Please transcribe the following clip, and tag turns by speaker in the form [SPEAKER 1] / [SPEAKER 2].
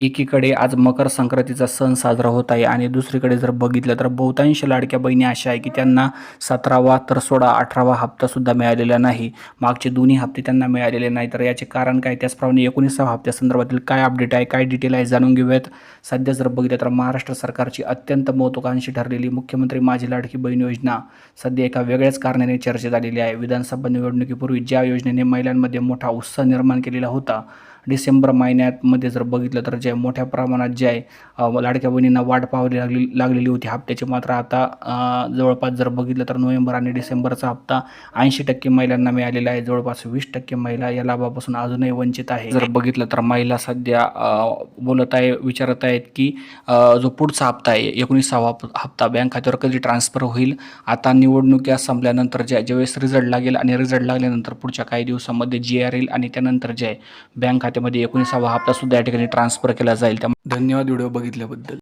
[SPEAKER 1] एकीकडे आज मकर संक्रांतीचा सण साजरा होत आहे आणि दुसरीकडे जर बघितलं तर बहुतांश लाडक्या बहिणी अशा आहे की त्यांना 17वा तर सोडा 18वा हप्तासुद्धा मिळालेला नाही. मागचे दोन्ही हप्ते त्यांना मिळालेले नाही. तर याचे कारण काय? त्याचप्रमाणे 19व्या हप्त्यासंदर्भातील काय अपडेट आहे, काय डिटेल आहे जाणून घेऊयात. सध्या जर बघितलं तर महाराष्ट्र सरकारची अत्यंत महत्त्वाकांक्षी ठरलेली मुख्यमंत्री माझी लाडकी बहीण योजना सध्या एका वेगळ्याच कारणाने चर्चेत आलेली आहे. विधानसभा निवडणुकीपूर्वी ज्या योजनेने महिलांमध्ये मोठा उत्साह निर्माण केलेला होता, डिसेंबर महिन्यामध्ये जर बघितलं तर जे मोठ्या प्रमाणात जे आहे लाडक्या बहिणींना वाट पाहावी लागलेली होती हप्त्याची, मात्र आता जवळपास जर बघितलं तर नोव्हेंबर आणि डिसेंबरचा हप्ता 80% महिलांना मिळालेला आहे. जवळपास 20% महिला या लाभापासून अजूनही वंचित आहे. जर बघितलं तर महिला सध्या बोलत आहे, विचारत आहेत की जो पुढचा हप्ता आहे 19वा हप्ता बँक खात्यावर कधी ट्रान्सफर होईल. आता निवडणुका संपल्यानंतर ज्यावेळेस रिझल्ट लागेल आणि रिझल्ट लागल्यानंतर पुढच्या काही दिवसामध्ये GR येईल आणि त्यानंतर जे आहे बँक खात्यामध्ये 19वा हप्तासुद्धा या ठिकाणी ट्रान्सफर केला जाईल. त्यामुळे धन्यवाद व्हिडिओ बघितल्याबद्दल.